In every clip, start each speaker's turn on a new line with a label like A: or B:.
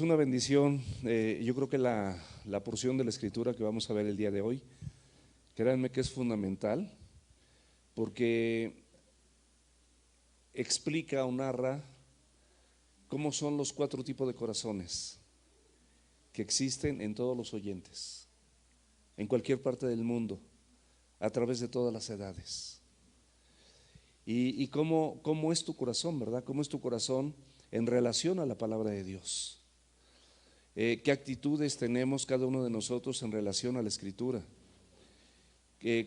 A: Es una bendición. Yo creo que la porción de la escritura que vamos a ver el día de hoy, créanme que es fundamental porque explica o narra cómo son los 4 tipos de corazones que existen en todos los oyentes, en cualquier parte del mundo, a través de todas las edades. Y cómo es tu corazón, ¿verdad? ¿Cómo es tu corazón en relación a la palabra de Dios? ¿Qué actitudes tenemos cada uno de nosotros en relación a la escritura?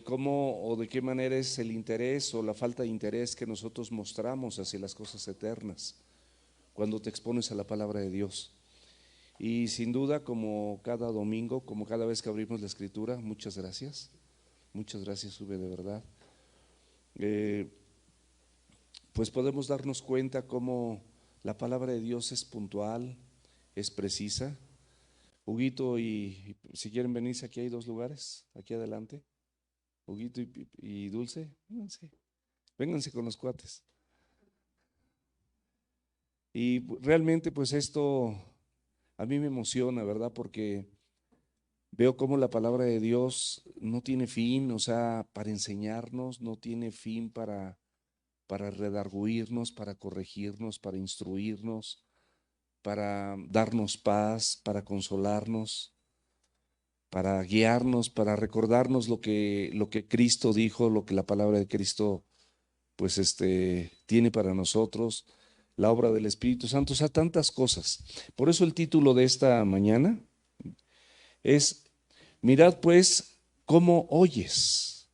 A: ¿Cómo o de qué manera es el interés o la falta de interés que nosotros mostramos hacia las cosas eternas cuando te expones a la palabra de Dios? Y sin duda, como cada domingo, como cada vez que abrimos la escritura, muchas gracias, Ube, de verdad. Pues podemos darnos cuenta cómo la palabra de Dios es puntual, es precisa. Huguito y si quieren venirse, aquí hay 2 lugares, aquí adelante. Huguito y Dulce, vénganse con los cuates. Y realmente pues esto a mí me emociona, ¿verdad? Porque veo cómo la palabra de Dios no tiene fin, o sea, para enseñarnos, no tiene fin para redarguirnos, para corregirnos, para instruirnos, para darnos paz, para consolarnos, para guiarnos, para recordarnos lo que Cristo dijo, lo que la palabra de Cristo pues tiene para nosotros, la obra del Espíritu Santo, o sea, tantas cosas. Por eso el título de esta mañana es: mirad pues cómo oyes.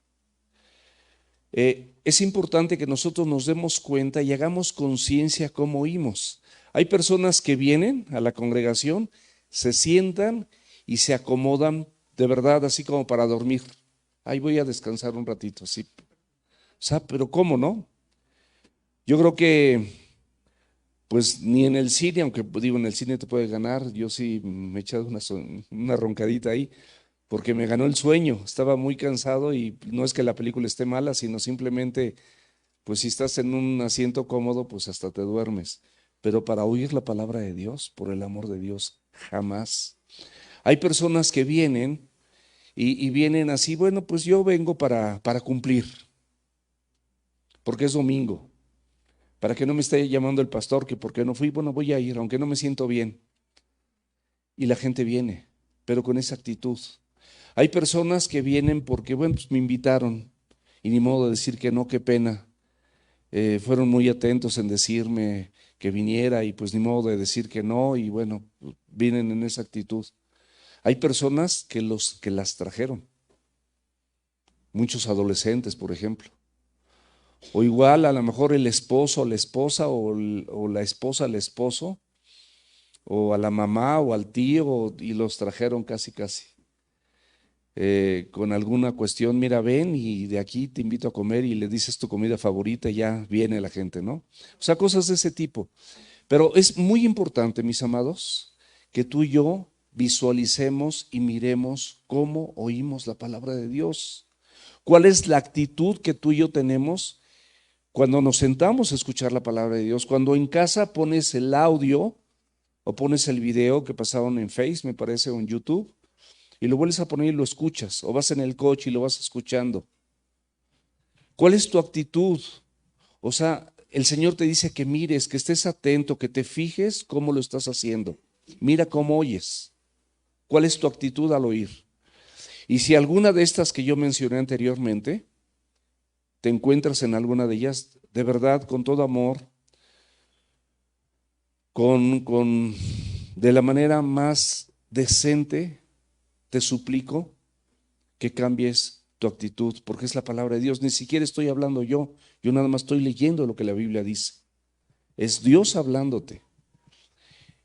A: Es importante que nosotros nos demos cuenta y hagamos conciencia cómo oímos. Hay personas que vienen a la congregación, se sientan y se acomodan de verdad así como para dormir. Ahí voy a descansar un ratito, sí. O sea, pero ¿cómo no? Yo creo que pues ni en el cine, aunque digo en el cine te puede ganar, yo sí me he echado una roncadita ahí, porque me ganó el sueño, estaba muy cansado y no es que la película esté mala, sino simplemente, pues si estás en un asiento cómodo, pues hasta te duermes. Pero para oír la palabra de Dios, por el amor de Dios, jamás. Hay personas que vienen y vienen así, bueno, pues yo vengo para cumplir, porque es domingo. Para que no me esté llamando el pastor, que porque no fui, bueno, voy a ir, aunque no me siento bien. Y la gente viene, pero con esa actitud. Hay personas que vienen porque, bueno, pues me invitaron y ni modo de decir que no, qué pena. Fueron muy atentos en decirme que viniera y pues ni modo de decir que no y bueno, vienen en esa actitud. Hay personas que las trajeron, muchos adolescentes, por ejemplo. O igual a lo mejor el esposo o la esposa o la esposa al esposo o a la mamá o al tío y los trajeron casi casi. Con alguna cuestión, mira, ven y de aquí te invito a comer y le dices tu comida favorita y ya viene la gente, ¿no? O sea, cosas de ese tipo. Pero es muy importante, mis amados, que tú y yo visualicemos y miremos cómo oímos la palabra de Dios. ¿Cuál es la actitud que tú y yo tenemos cuando nos sentamos a escuchar la palabra de Dios? Cuando en casa pones el audio o pones el video que pasaron en Face, me parece, o en YouTube, y lo vuelves a poner y lo escuchas, o vas en el coche y lo vas escuchando. ¿Cuál es tu actitud? O sea, el Señor te dice que mires, que estés atento, que te fijes cómo lo estás haciendo. Mira cómo oyes. ¿Cuál es tu actitud al oír? Y si alguna de estas que yo mencioné anteriormente, te encuentras en alguna de ellas, de verdad, con todo amor, de la manera más decente, te suplico que cambies tu actitud, porque es la palabra de Dios. Ni siquiera estoy hablando yo nada más estoy leyendo lo que la Biblia dice. Es Dios hablándote.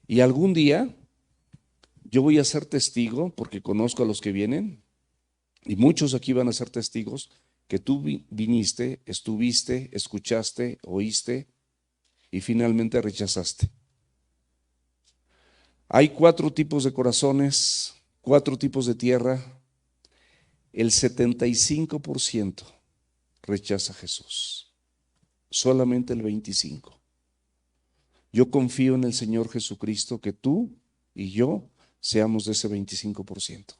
A: Y algún día yo voy a ser testigo, porque conozco a los que vienen, y muchos aquí van a ser testigos, que tú viniste, estuviste, escuchaste, oíste y finalmente rechazaste. Hay 4 tipos de corazones, 4 tipos de tierra. El 75% rechaza a Jesús, solamente el 25%. Yo confío en el Señor Jesucristo que tú y yo seamos de ese 25%.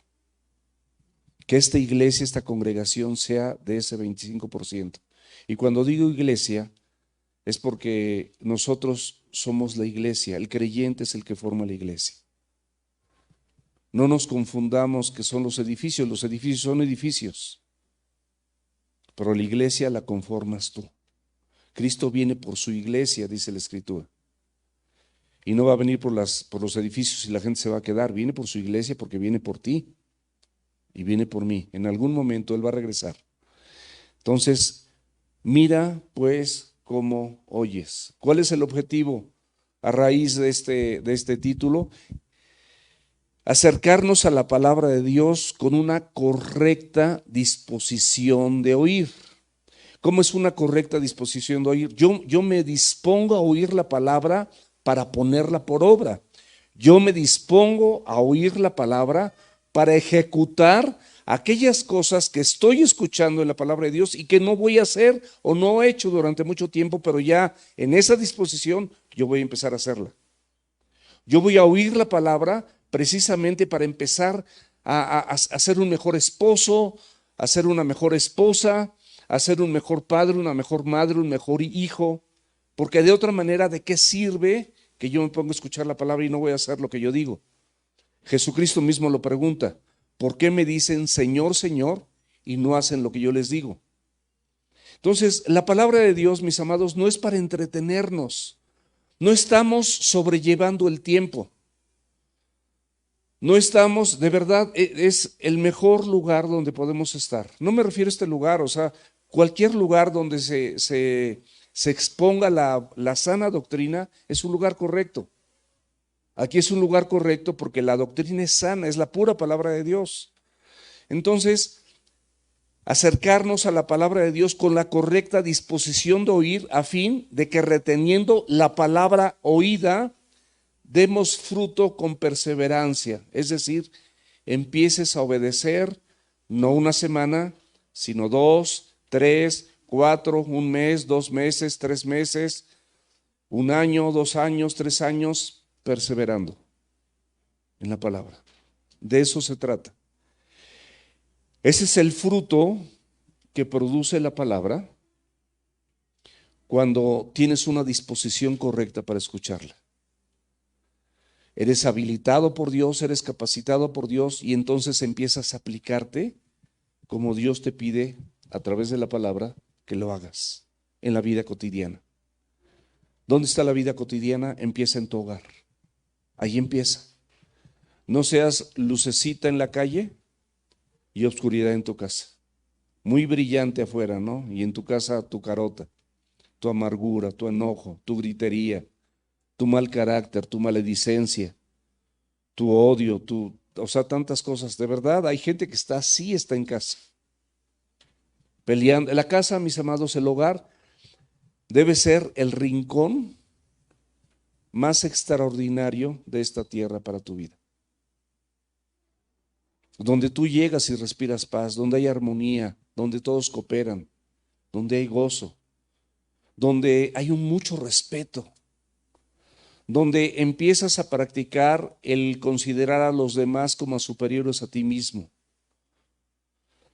A: Que esta iglesia, esta congregación sea de ese 25%. Y cuando digo iglesia, es porque nosotros somos la iglesia, el creyente es el que forma la iglesia. No nos confundamos que son los edificios son edificios, pero la iglesia la conformas tú. Cristo viene por su iglesia, dice la Escritura. Y no va a venir por los edificios y la gente se va a quedar, viene por su iglesia porque viene por ti y viene por mí. En algún momento Él va a regresar. Entonces, mira pues cómo oyes. ¿Cuál es el objetivo a raíz de este título? Acercarnos a la palabra de Dios con una correcta disposición de oír. ¿Cómo es una correcta disposición de oír? Yo me dispongo a oír la palabra para ponerla por obra. Yo me dispongo a oír la palabra para ejecutar aquellas cosas que estoy escuchando en la palabra de Dios y que no voy a hacer o no he hecho durante mucho tiempo, pero ya en esa disposición yo voy a empezar a hacerla. Yo voy a oír la palabra precisamente para empezar a ser un mejor esposo, a ser una mejor esposa, a ser un mejor padre, una mejor madre, un mejor hijo, porque de otra manera, ¿de qué sirve que yo me ponga a escuchar la palabra y no voy a hacer lo que yo digo? Jesucristo mismo lo pregunta, ¿por qué me dicen Señor, Señor y no hacen lo que yo les digo? Entonces, la palabra de Dios, mis amados, no es para entretenernos, no estamos sobrellevando el tiempo. No estamos, de verdad, es el mejor lugar donde podemos estar. No me refiero a este lugar, o sea, cualquier lugar donde se exponga la sana doctrina es un lugar correcto. Aquí es un lugar correcto porque la doctrina es sana, es la pura palabra de Dios. Entonces, acercarnos a la palabra de Dios con la correcta disposición de oír a fin de que reteniendo la palabra oída, demos fruto con perseverancia, es decir, empieces a obedecer no una semana, sino 2, 3, 4, un mes, 2 meses, 3 meses, un año, 2 años, 3 años, perseverando en la palabra. De eso se trata. Ese es el fruto que produce la palabra cuando tienes una disposición correcta para escucharla. Eres habilitado por Dios, eres capacitado por Dios y entonces empiezas a aplicarte como Dios te pide a través de la palabra que lo hagas en la vida cotidiana. ¿Dónde está la vida cotidiana? Empieza en tu hogar. Ahí empieza. No seas lucecita en la calle y oscuridad en tu casa. Muy brillante afuera, ¿no? Y en tu casa tu carota, tu amargura, tu enojo, tu gritería, tu mal carácter, tu maledicencia, tu odio, o sea, tantas cosas. De verdad, hay gente que está así, está en casa. Peleando. La casa, mis amados, el hogar, debe ser el rincón más extraordinario de esta tierra para tu vida. Donde tú llegas y respiras paz, donde hay armonía, donde todos cooperan, donde hay gozo, donde hay mucho respeto, donde empiezas a practicar el considerar a los demás como superiores a ti mismo,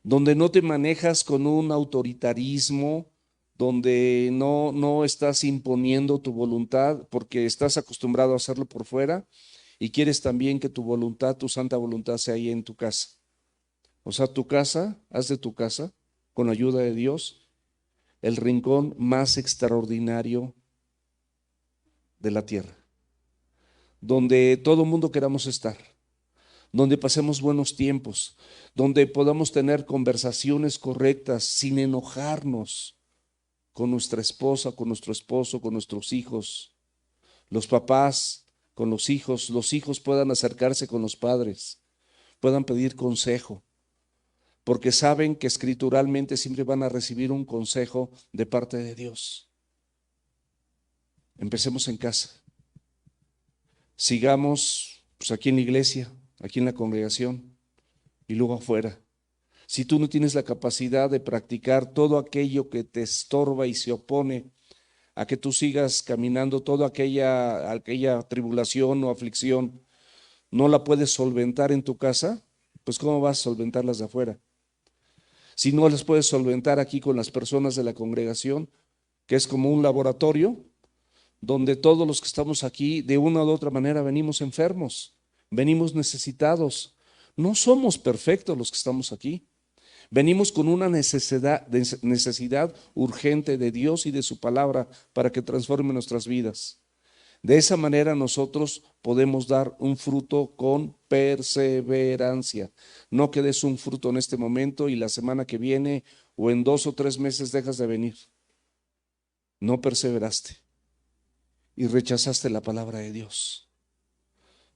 A: donde no te manejas con un autoritarismo, donde no estás imponiendo tu voluntad porque estás acostumbrado a hacerlo por fuera y quieres también que tu voluntad, tu santa voluntad sea ahí en tu casa. O sea, tu casa, haz de tu casa, con la ayuda de Dios, el rincón más extraordinario de la tierra, donde todo el mundo queramos estar, donde pasemos buenos tiempos, donde podamos tener conversaciones correctas sin enojarnos con nuestra esposa, con nuestro esposo, con nuestros hijos, los papás con los hijos puedan acercarse con los padres, puedan pedir consejo, porque saben que escrituralmente siempre van a recibir un consejo de parte de Dios. Empecemos en casa. Sigamos pues, aquí en la iglesia, aquí en la congregación y luego afuera. Si tú no tienes la capacidad de practicar todo aquello que te estorba y se opone a que tú sigas caminando toda aquella tribulación o aflicción, no la puedes solventar en tu casa, pues ¿cómo vas a solventar las de afuera? Si no las puedes solventar aquí con las personas de la congregación, que es como un laboratorio, donde todos los que estamos aquí, de una u otra manera, venimos enfermos, venimos necesitados. No somos perfectos los que estamos aquí. Venimos con una necesidad urgente de Dios y de su palabra para que transforme nuestras vidas. De esa manera nosotros podemos dar un fruto con perseverancia. No que des un fruto en este momento y la semana que viene o en 2 o 3 meses dejas de venir. No perseveraste y rechazaste la palabra de Dios.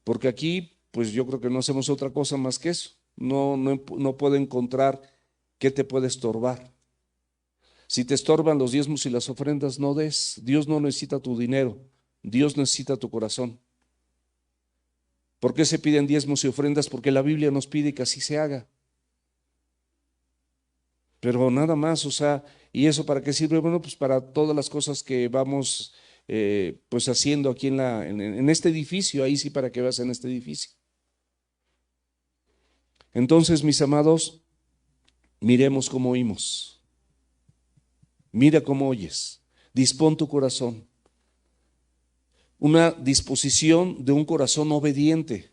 A: Porque aquí, pues yo creo que no hacemos otra cosa más que eso. No puedo encontrar qué te puede estorbar. Si te estorban los diezmos y las ofrendas, no des. Dios no necesita tu dinero, Dios necesita tu corazón. ¿Por qué se piden diezmos y ofrendas? Porque la Biblia nos pide que así se haga. Pero nada más, o sea, ¿y eso para qué sirve? Bueno, pues para todas las cosas que vamos pues haciendo aquí en este edificio, ahí sí para que veas en este edificio. Entonces, mis amados, miremos cómo oímos. Mira cómo oyes. Dispón tu corazón. Una disposición de un corazón obediente.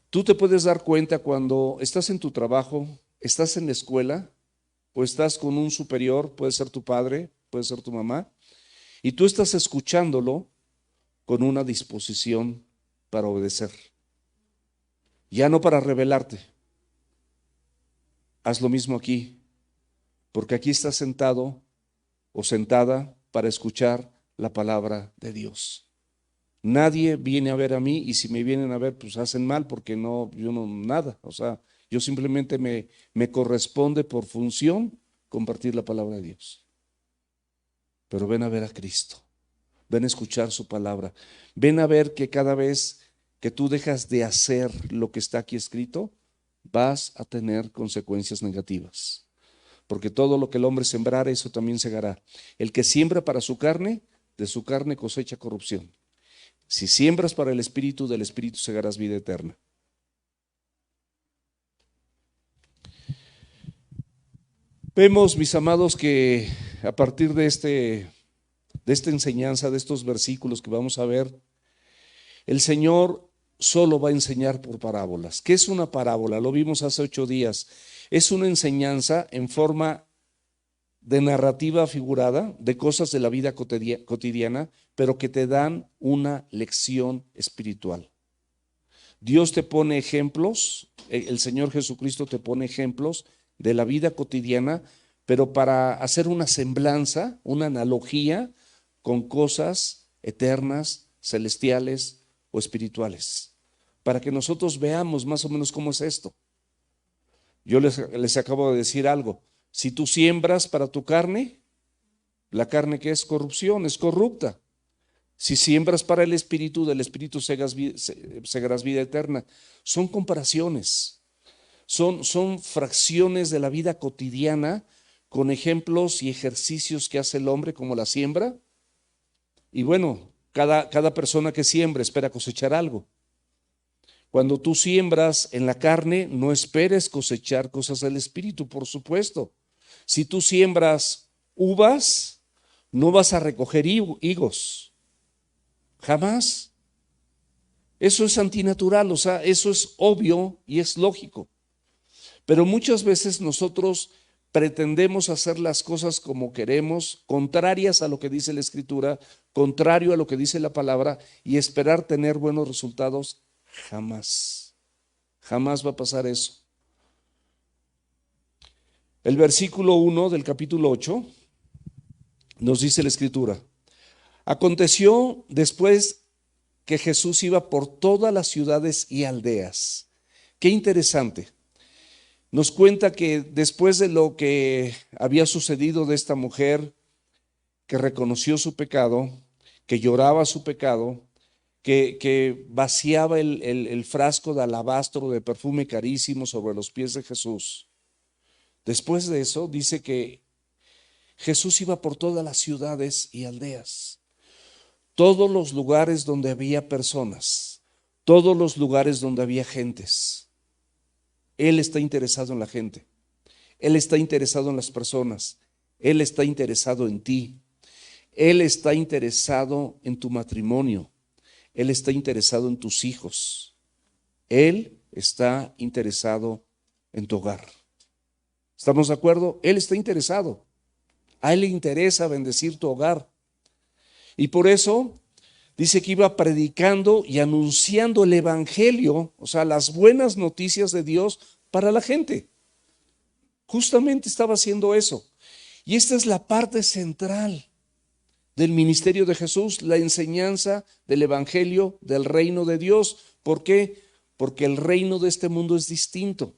A: Tú te puedes dar cuenta cuando estás en tu trabajo, estás en la escuela o estás con un superior, puede ser tu padre, puede ser tu mamá, y tú estás escuchándolo con una disposición para obedecer. Ya no para rebelarte. Haz lo mismo aquí, porque aquí estás sentado o sentada para escuchar la palabra de Dios. Nadie viene a ver a mí y si me vienen a ver, pues hacen mal porque no, yo no, nada. O sea, yo simplemente me corresponde por función compartir la palabra de Dios. Pero ven a ver a Cristo, ven a escuchar su palabra, ven a ver que cada vez que tú dejas de hacer lo que está aquí escrito, vas a tener consecuencias negativas. Porque todo lo que el hombre sembrare, eso también segará. El que siembra para su carne, de su carne cosecha corrupción. Si siembras para el Espíritu, del Espíritu segarás vida eterna. Vemos, mis amados, que a partir de esta enseñanza, de estos versículos que vamos a ver, el Señor solo va a enseñar por parábolas. ¿Qué es una parábola? Lo vimos hace 8 días. Es una enseñanza en forma de narrativa figurada de cosas de la vida cotidiana, pero que te dan una lección espiritual. Dios te pone ejemplos, el Señor Jesucristo te pone ejemplos de la vida cotidiana, pero para hacer una semblanza, una analogía con cosas eternas, celestiales o espirituales, para que nosotros veamos más o menos cómo es esto. Yo les acabo de decir algo. Si tú siembras para tu carne, la carne que es corrupción, es corrupta. Si siembras para el Espíritu, del Espíritu segarás vida eterna. Son comparaciones, son fracciones de la vida cotidiana con ejemplos y ejercicios que hace el hombre como la siembra. Y bueno, cada persona que siembra espera cosechar algo. Cuando tú siembras en la carne, no esperes cosechar cosas del Espíritu, por supuesto. Si tú siembras uvas, no vas a recoger higos. Jamás. Eso es antinatural, o sea, eso es obvio y es lógico. Pero muchas veces nosotros pretendemos hacer las cosas como queremos, contrarias a lo que dice la Escritura, contrario a lo que dice la palabra, y esperar tener buenos resultados. Jamás. Jamás va a pasar eso. El versículo 1 del capítulo 8 nos dice la Escritura: aconteció después que Jesús iba por todas las ciudades y aldeas. Qué interesante. Nos cuenta que después de lo que había sucedido de esta mujer que reconoció su pecado, que lloraba su pecado, que vaciaba el frasco de alabastro de perfume carísimo sobre los pies de Jesús. Después de eso dice que Jesús iba por todas las ciudades y aldeas, todos los lugares donde había personas, todos los lugares donde había gentes. Él está interesado en la gente. Él está interesado en las personas. Él está interesado en ti. Él está interesado en tu matrimonio. Él está interesado en tus hijos. Él está interesado en tu hogar. ¿Estamos de acuerdo? Él está interesado. A Él le interesa bendecir tu hogar. Y por eso dice que iba predicando y anunciando el evangelio, o sea, las buenas noticias de Dios para la gente. Justamente estaba haciendo eso. Y esta es la parte central del ministerio de Jesús, la enseñanza del evangelio del reino de Dios. ¿Por qué? Porque el reino de este mundo es distinto.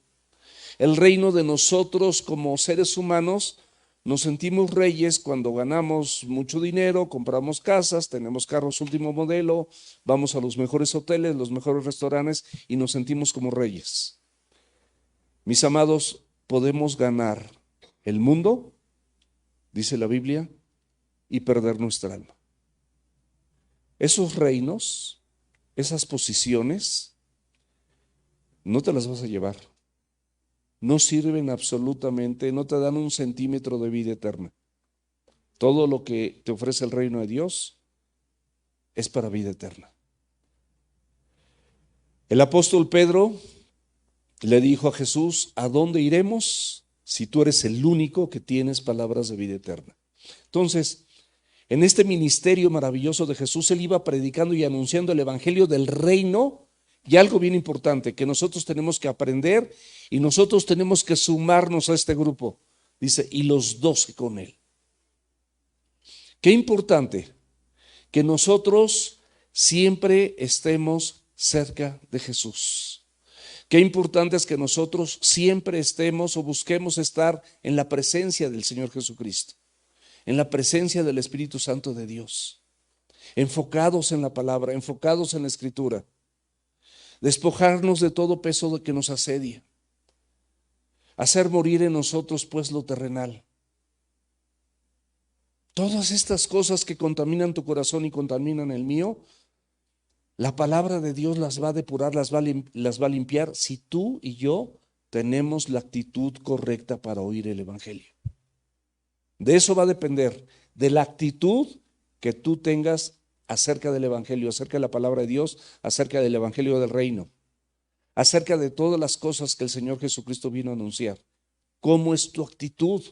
A: El reino de nosotros como seres humanos, nos sentimos reyes cuando ganamos mucho dinero, compramos casas, tenemos carros último modelo, vamos a los mejores hoteles, los mejores restaurantes y nos sentimos como reyes. Mis amados, podemos ganar el mundo, dice la Biblia, y perder nuestra alma. Esos reinos, esas posiciones, no te las vas a llevar. No sirven absolutamente, no te dan un centímetro de vida eterna. Todo lo que te ofrece el reino de Dios es para vida eterna. El apóstol Pedro le dijo a Jesús: ¿a dónde iremos si tú eres el único que tienes palabras de vida eterna? Entonces, en este ministerio maravilloso de Jesús, Él iba predicando y anunciando el evangelio del reino. Y algo bien importante que nosotros tenemos que aprender y nosotros tenemos que sumarnos a este grupo. Dice, y los 12 con Él. Qué importante que nosotros siempre estemos cerca de Jesús. Qué importante es que nosotros siempre estemos o busquemos estar en la presencia del Señor Jesucristo, en la presencia del Espíritu Santo de Dios, enfocados en la palabra, enfocados en la Escritura. Despojarnos de todo peso que nos asedia, hacer morir en nosotros pues lo terrenal. Todas estas cosas que contaminan tu corazón y contaminan el mío, la palabra de Dios las va a depurar, las va a limpiar si tú y yo tenemos la actitud correcta para oír el evangelio. De eso va a depender, de la actitud que tú tengas acerca del evangelio, acerca de la palabra de Dios, acerca del evangelio del reino, acerca de todas las cosas que el Señor Jesucristo vino a anunciar. ¿Cómo es tu actitud?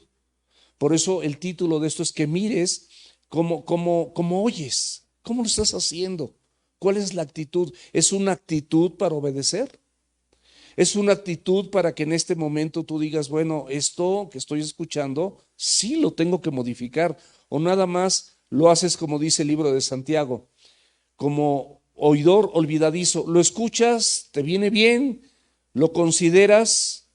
A: Por eso el título de esto es que mires cómo oyes, cómo lo estás haciendo, cuál es la actitud. ¿Es una actitud para obedecer? ¿Es una actitud para que en este momento tú digas, bueno, esto que estoy escuchando, sí lo tengo que modificar? ¿O nada más lo haces como dice el libro de Santiago, como oidor olvidadizo? Lo escuchas, te viene bien, lo consideras,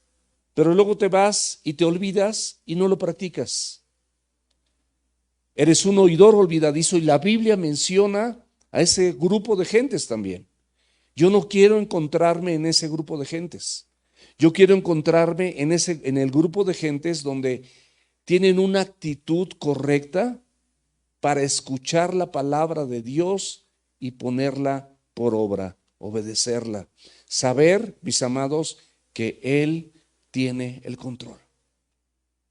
A: pero luego te vas y te olvidas y no lo practicas. Eres un oidor olvidadizo y la Biblia menciona a ese grupo de gentes también. Yo no quiero encontrarme en ese grupo de gentes. Yo quiero encontrarme en el grupo de gentes donde tienen una actitud correcta para escuchar la palabra de Dios y ponerla por obra, obedecerla. Saber, mis amados, que Él tiene el control.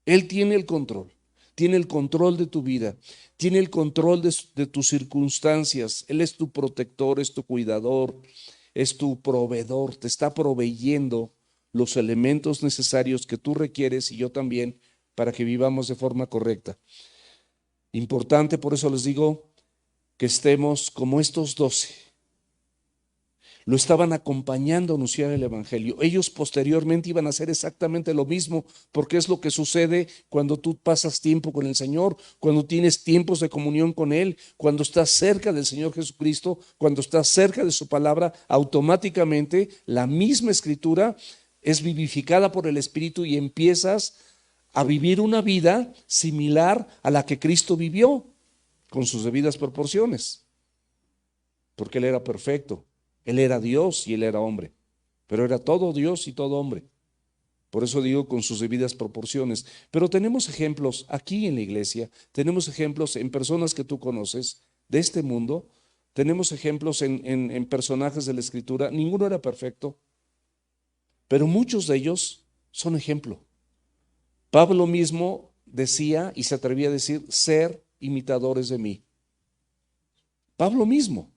A: Él tiene el control. Tiene el control de tu vida. Tiene el control de tus circunstancias. Él es tu protector, es tu cuidador, es tu proveedor. Te está proveyendo los elementos necesarios que tú requieres y yo también para que vivamos de forma correcta. Importante, por eso les digo que estemos como estos 12. Lo estaban acompañando a anunciar el evangelio. Ellos posteriormente iban a hacer exactamente lo mismo, porque es lo que sucede cuando tú pasas tiempo con el Señor, cuando tienes tiempos de comunión con Él, cuando estás cerca del Señor Jesucristo, cuando estás cerca de su palabra, automáticamente la misma escritura es vivificada por el Espíritu y empiezas a vivir una vida similar a la que Cristo vivió, con sus debidas proporciones, porque Él era perfecto. Él era Dios y Él era hombre, pero era todo Dios y todo hombre. Por eso digo con sus debidas proporciones. Pero tenemos ejemplos aquí en la iglesia, tenemos ejemplos en personas que tú conoces de este mundo, Tenemos ejemplos en personajes de la Escritura. Ninguno era perfecto, pero muchos de ellos son ejemplo. Pablo mismo decía y se atrevía a decir, ser imitadores de mí. Pablo mismo.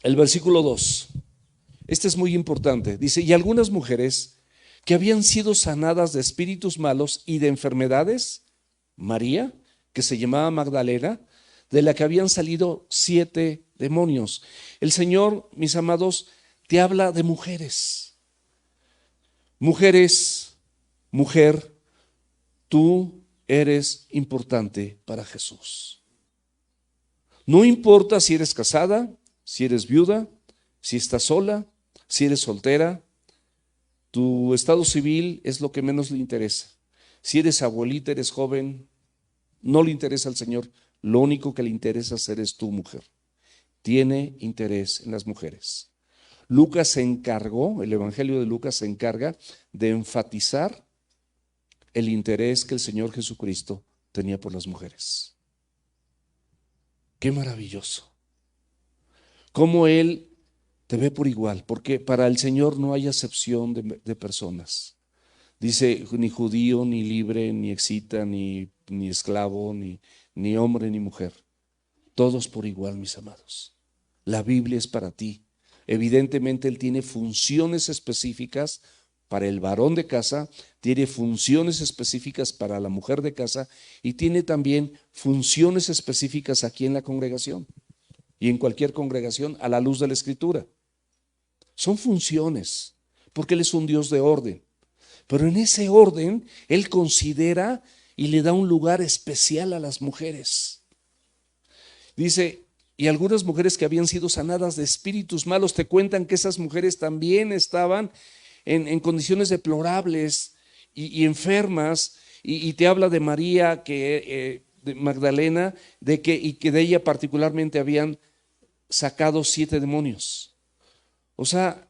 A: El versículo 2. Este es muy importante. Dice, y algunas mujeres que habían sido sanadas de espíritus malos y de enfermedades, María, que se llamaba Magdalena, de la que habían salido 7 demonios. El Señor, mis amados, te habla de mujeres. Mujeres, mujer, tú eres importante para Jesús. No importa si eres casada, si eres viuda, si estás sola, si eres soltera, tu estado civil es lo que menos le interesa. Si eres abuelita, eres joven, no le interesa al Señor. Lo único que le interesa hacer es tu mujer. Tiene interés en las mujeres. Lucas se encargó, el Evangelio de Lucas se encarga de enfatizar el interés que el Señor Jesucristo tenía por las mujeres. Qué maravilloso. Cómo Él te ve por igual, porque para el Señor no hay acepción de personas. Dice, ni judío, ni libre, ni excita, ni esclavo, ni hombre, ni mujer. Todos por igual, mis amados. La Biblia es para ti. Evidentemente Él tiene funciones específicas para el varón de casa, tiene funciones específicas para la mujer de casa y tiene también funciones específicas aquí en la congregación y en cualquier congregación a la luz de la Escritura. Son funciones, porque Él es un Dios de orden. Pero en ese orden, Él considera y le da un lugar especial a las mujeres. Dice, y algunas mujeres que habían sido sanadas de espíritus malos te cuentan que esas mujeres también estaban en condiciones deplorables y enfermas. Y te habla de María, de Magdalena, y que de ella particularmente habían sacado 7 demonios. O sea,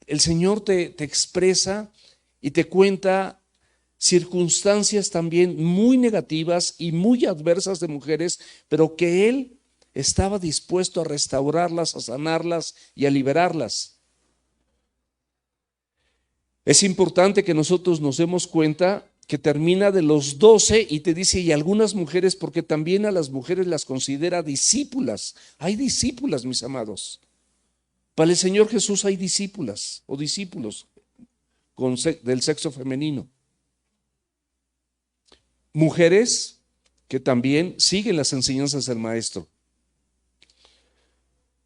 A: el Señor te expresa y te cuenta circunstancias también muy negativas y muy adversas de mujeres, pero que Él estaba dispuesto a restaurarlas, a sanarlas y a liberarlas. Es importante que nosotros nos demos cuenta que termina de los 12 y te dice, y algunas mujeres, porque también a las mujeres las considera discípulas. Hay discípulas, mis amados. Para el Señor Jesús hay discípulas o discípulos del sexo femenino. Mujeres que también siguen las enseñanzas del maestro.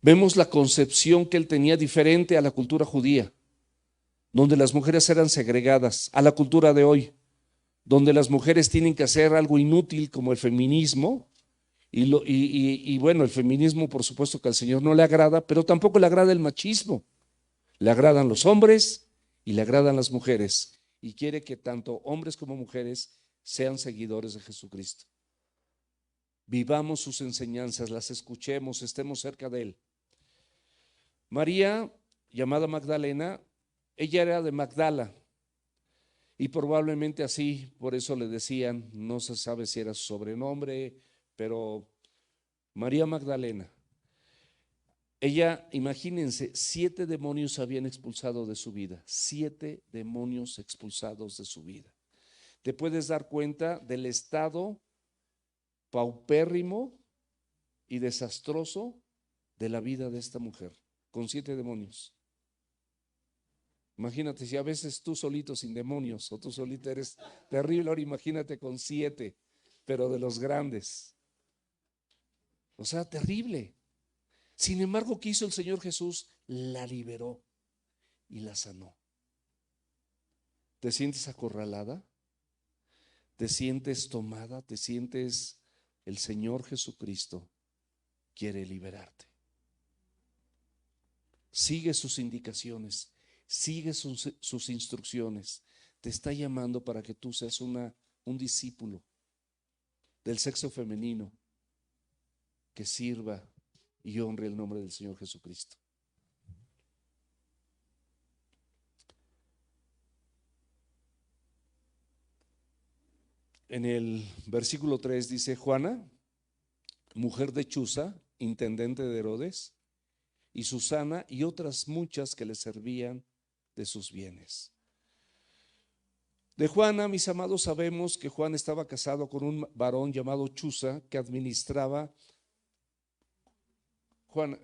A: Vemos la concepción que él tenía diferente a la cultura judía, donde las mujeres eran segregadas, a la cultura de hoy, donde las mujeres tienen que hacer algo inútil como el feminismo, y bueno, el feminismo por supuesto que al Señor no le agrada, pero tampoco le agrada el machismo. Le agradan los hombres y le agradan las mujeres, y quiere que tanto hombres como mujeres sean seguidores de Jesucristo. Vivamos sus enseñanzas, las escuchemos, estemos cerca de Él. María, llamada Magdalena, ella era de Magdala y probablemente así, por eso le decían, no se sabe si era su sobrenombre, pero María Magdalena. Ella, imagínense, 7 demonios habían expulsado de su vida, 7 demonios expulsados de su vida. Te puedes dar cuenta del estado paupérrimo y desastroso de la vida de esta mujer, con 7 demonios. Imagínate si a veces tú solito sin demonios o tú solita eres terrible, ahora imagínate con 7, pero de los grandes. O sea, terrible. Sin embargo, ¿qué hizo el Señor Jesús? La liberó y la sanó. ¿Te sientes acorralada? ¿Te sientes tomada? ¿Te sientes? El Señor Jesucristo quiere liberarte. Sigue sus indicaciones, sigue sus instrucciones. Te está llamando para que tú seas un discípulo del sexo femenino que sirva y honre el nombre del Señor Jesucristo. En el versículo 3 dice, Juana, mujer de Chuza, intendente de Herodes, y Susana y otras muchas que le servían de sus bienes. De Juana, mis amados, sabemos que Juan estaba casado con un varón llamado Chuza que administraba. Juana,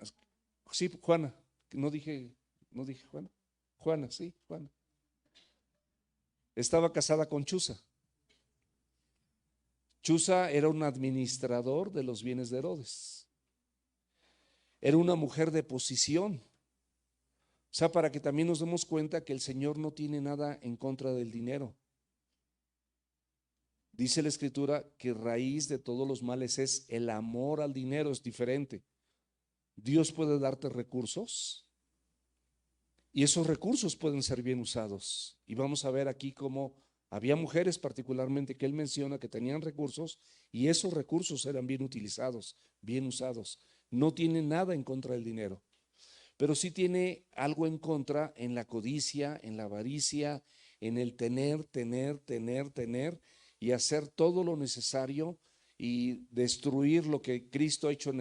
A: sí, Juana, no dije Juana. Juana, sí, Juana. Estaba casada con Chuza. Chuza era un administrador de los bienes de Herodes. Era una mujer de posición. O sea, para que también nos demos cuenta que el Señor no tiene nada en contra del dinero. Dice la Escritura que raíz de todos los males es el amor al dinero, es diferente. Dios puede darte recursos y esos recursos pueden ser bien usados. Y vamos a ver aquí cómo había mujeres particularmente que él menciona que tenían recursos y esos recursos eran bien utilizados, bien usados. No tiene nada en contra del dinero, pero sí tiene algo en contra en la codicia, en la avaricia, en el tener y hacer todo lo necesario y destruir lo que Cristo ha hecho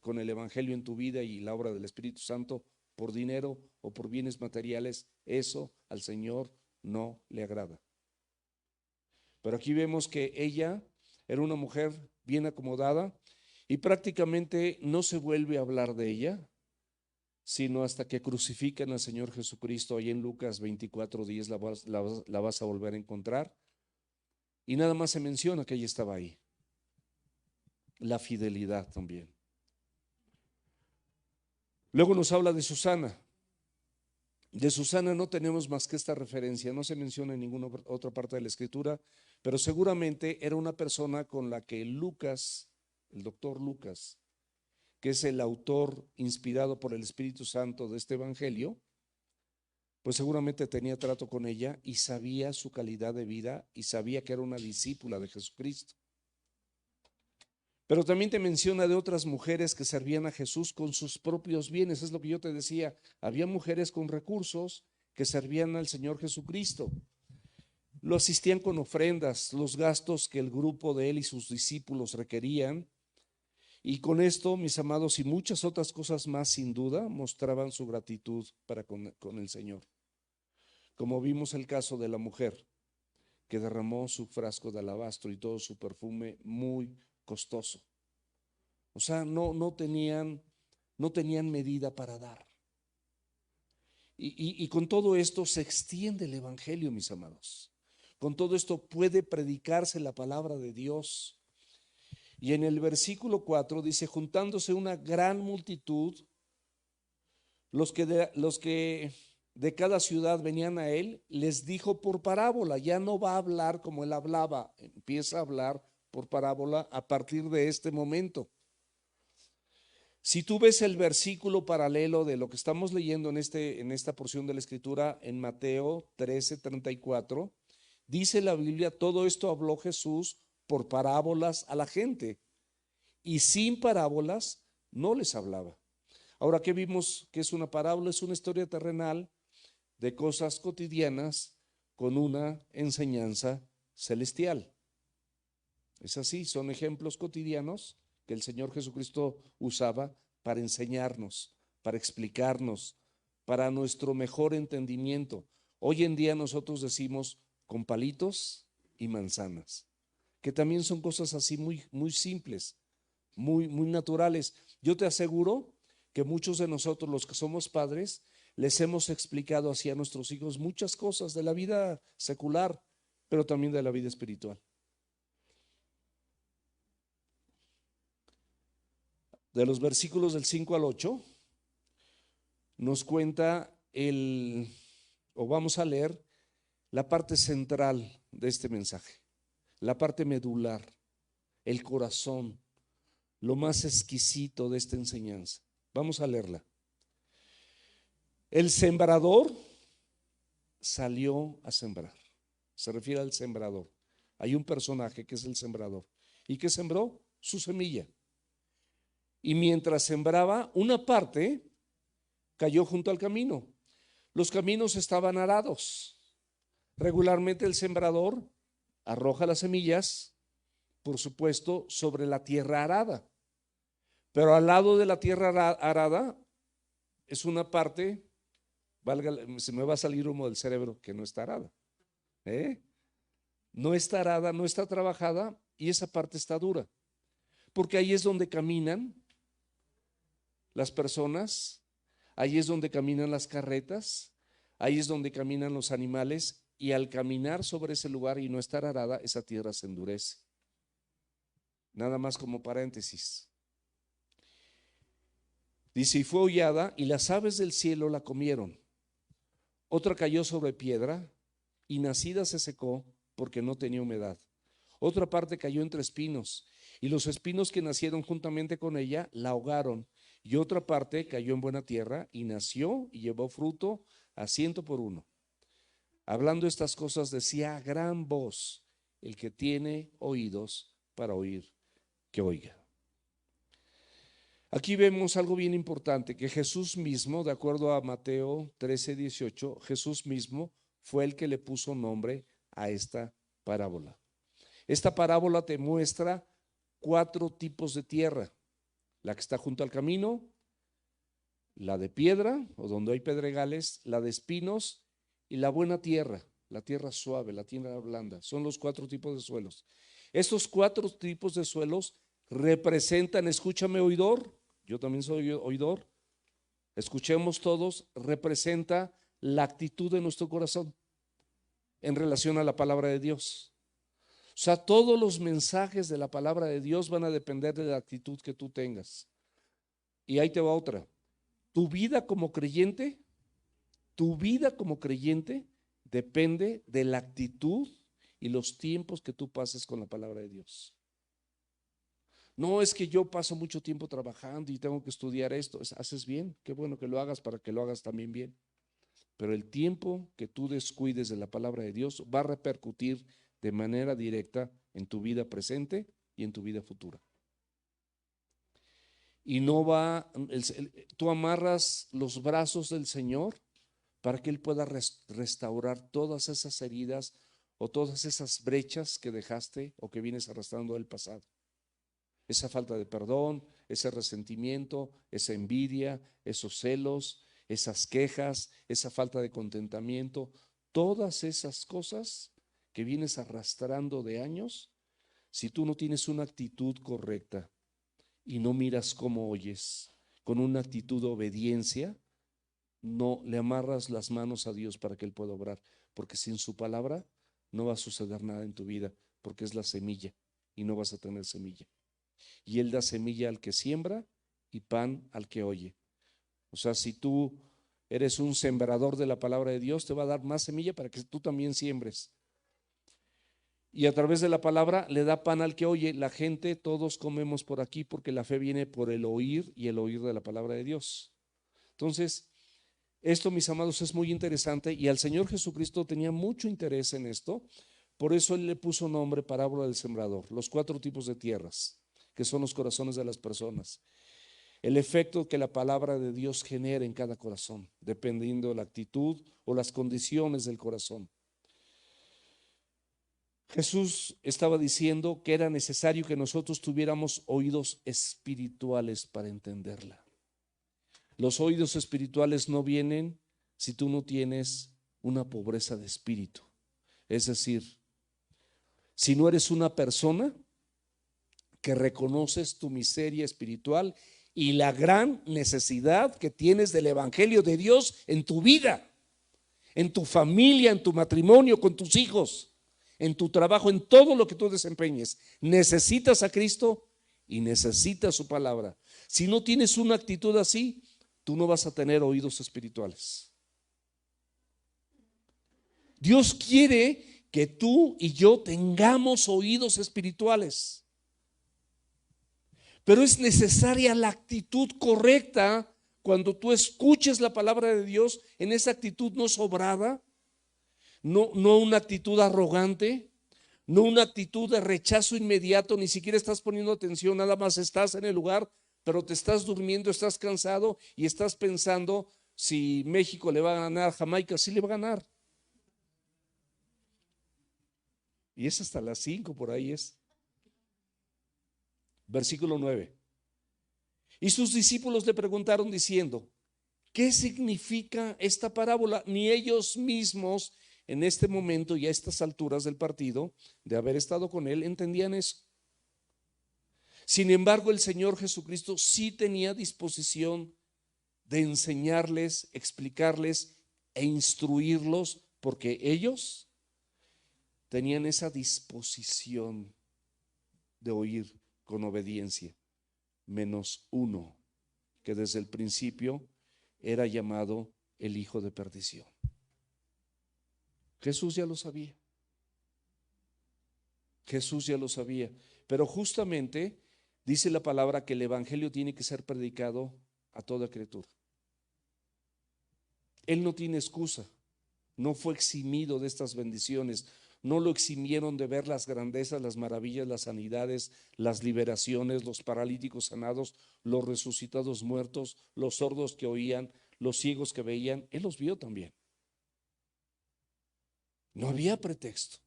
A: con el Evangelio en tu vida y la obra del Espíritu Santo por dinero o por bienes materiales. Eso al Señor no le agrada. Pero aquí vemos que ella era una mujer bien acomodada y prácticamente no se vuelve a hablar de ella, sino hasta que crucifican al Señor Jesucristo. Ahí en Lucas 24:10 la vas a volver a encontrar. Y nada más se menciona que ella estaba ahí. La fidelidad también. Luego nos habla de Susana. De Susana no tenemos más que esta referencia, no se menciona en ninguna otra parte de la Escritura, pero seguramente era una persona con la que Lucas, el doctor Lucas, que es el autor inspirado por el Espíritu Santo de este Evangelio, pues seguramente tenía trato con ella y sabía su calidad de vida y sabía que era una discípula de Jesucristo. Pero también te menciona de otras mujeres que servían a Jesús con sus propios bienes. Es lo que yo te decía. Había mujeres con recursos que servían al Señor Jesucristo. Lo asistían con ofrendas, los gastos que el grupo de él y sus discípulos requerían. Y con esto, mis amados, y muchas otras cosas más, sin duda, mostraban su gratitud para con el Señor. Como vimos el caso de la mujer que derramó su frasco de alabastro y todo su perfume muy costoso. O sea, no tenían medida para dar. Y con todo esto se extiende el Evangelio, mis amados. Con todo esto puede predicarse la palabra de Dios. Y en el versículo 4 dice, juntándose una gran multitud, los que de cada ciudad venían a él, les dijo por parábola. Ya no va a hablar como él hablaba, empieza a hablar por parábola a partir de este momento. Si tú ves el versículo paralelo de lo que estamos leyendo en esta porción de la Escritura, en Mateo 13:34, dice la Biblia, todo esto habló Jesús por parábolas a la gente, y sin parábolas no les hablaba. Ahora, ¿qué vimos que es una parábola? Es una historia terrenal de cosas cotidianas con una enseñanza celestial. Es así, son ejemplos cotidianos que el Señor Jesucristo usaba para enseñarnos, para explicarnos, para nuestro mejor entendimiento. Hoy en día nosotros decimos con palitos y manzanas, que también son cosas así muy, muy simples, muy, muy naturales. Yo te aseguro que muchos de nosotros, los que somos padres, les hemos explicado así a nuestros hijos muchas cosas de la vida secular, pero también de la vida espiritual. De los versículos del 5 al 8, nos cuenta o vamos a leer la parte central de este mensaje, la parte medular, el corazón, lo más exquisito de esta enseñanza. Vamos a leerla. El sembrador salió a sembrar. Se refiere al sembrador. Hay un personaje que es el sembrador. ¿Y qué sembró? Su semilla. Y mientras sembraba, una parte cayó junto al camino. Los caminos estaban arados. Regularmente el sembrador arroja las semillas, por supuesto, sobre la tierra arada. Pero al lado de la tierra arada es una parte, se me va a salir humo del cerebro, que no está arada. No está arada, no está trabajada y esa parte está dura. Porque ahí es donde caminan las personas, ahí es donde caminan las carretas, ahí es donde caminan los animales y al caminar sobre ese lugar y no estar arada, esa tierra se endurece. Nada más como paréntesis. Dice, y fue hollada y las aves del cielo la comieron. Otra cayó sobre piedra y nacida se secó porque no tenía humedad. Otra parte cayó entre espinos y los espinos que nacieron juntamente con ella la ahogaron. Y otra parte cayó en buena tierra y nació y llevó fruto a 100 por 1. Hablando estas cosas decía a gran voz, el que tiene oídos para oír, que oiga. Aquí vemos algo bien importante, que Jesús mismo, de acuerdo a Mateo 13:18, Jesús mismo fue el que le puso nombre a esta parábola. Esta parábola te muestra 4 tipos de tierra: la que está junto al camino, la de piedra o donde hay pedregales, la de espinos y la buena tierra, la tierra suave, la tierra blanda. Son los 4 tipos de suelos. Estos 4 tipos de suelos representan, escúchame oidor, yo también soy oidor, escuchemos todos, representa la actitud de nuestro corazón en relación a la palabra de Dios. O sea, todos los mensajes de la palabra de Dios van a depender de la actitud que tú tengas. Y ahí te va otra. Tu vida como creyente depende de la actitud y los tiempos que tú pases con la palabra de Dios. No es que yo paso mucho tiempo trabajando y tengo que estudiar esto. Haces bien, qué bueno que lo hagas para que lo hagas también bien. Pero el tiempo que tú descuides de la palabra de Dios va a repercutir de manera directa en tu vida presente y en tu vida futura. Y no va, tú amarras los brazos del Señor para que Él pueda restaurar todas esas heridas o todas esas brechas que dejaste o que vienes arrastrando del pasado. Esa falta de perdón, ese resentimiento, esa envidia, esos celos, esas quejas, esa falta de contentamiento, todas esas cosas que vienes arrastrando de años, si tú no tienes una actitud correcta y no miras cómo oyes, con una actitud de obediencia, no le amarras las manos a Dios para que Él pueda obrar, porque sin su palabra no va a suceder nada en tu vida, porque es la semilla y no vas a tener semilla. Y Él da semilla al que siembra y pan al que oye. O sea, si tú eres un sembrador de la palabra de Dios, te va a dar más semilla para que tú también siembres. Y a través de la palabra le da pan al que oye. La gente, todos comemos por aquí porque la fe viene por el oír y el oír de la palabra de Dios. Entonces, esto, mis amados, es muy interesante y al Señor Jesucristo tenía mucho interés en esto. Por eso Él le puso nombre parábola del sembrador, los 4 tipos de tierras, que son los corazones de las personas. El efecto que la palabra de Dios genera en cada corazón, dependiendo de la actitud o las condiciones del corazón. Jesús estaba diciendo que era necesario que nosotros tuviéramos oídos espirituales para entenderla. Los oídos espirituales no vienen si tú no tienes una pobreza de espíritu. Es decir, si no eres una persona que reconoces tu miseria espiritual y la gran necesidad que tienes del evangelio de Dios en tu vida, en tu familia, en tu matrimonio, con tus hijos, en tu trabajo, en todo lo que tú desempeñes. Necesitas a Cristo y necesitas su palabra. Si no tienes una actitud así, tú no vas a tener oídos espirituales. Dios quiere que tú y yo tengamos oídos espirituales. Pero es necesaria la actitud correcta cuando tú escuches la palabra de Dios, en esa actitud no sobrada, no una actitud arrogante, no una actitud de rechazo inmediato, ni siquiera estás poniendo atención, nada más estás en el lugar, pero te estás durmiendo, estás cansado y estás pensando si México le va a ganar a Jamaica. Sí le va a ganar. Y es hasta las 5 por ahí es. Versículo 9. Y sus discípulos le preguntaron diciendo, ¿qué significa esta parábola? Ni ellos mismos en este momento y a estas alturas del partido, de haber estado con él, entendían eso. Sin embargo, el Señor Jesucristo sí tenía disposición de enseñarles, explicarles e instruirlos, porque ellos tenían esa disposición de oír con obediencia, menos uno, que desde el principio era llamado el hijo de perdición. Jesús ya lo sabía. Jesús ya lo sabía. Pero justamente dice la palabra que el evangelio tiene que ser predicado a toda criatura. Él no tiene excusa. No fue eximido de estas bendiciones. No lo eximieron de ver las grandezas, las maravillas, las sanidades, las liberaciones, los paralíticos sanados, los resucitados muertos, los sordos que oían, los ciegos que veían. Él los vio también. No había pretexto.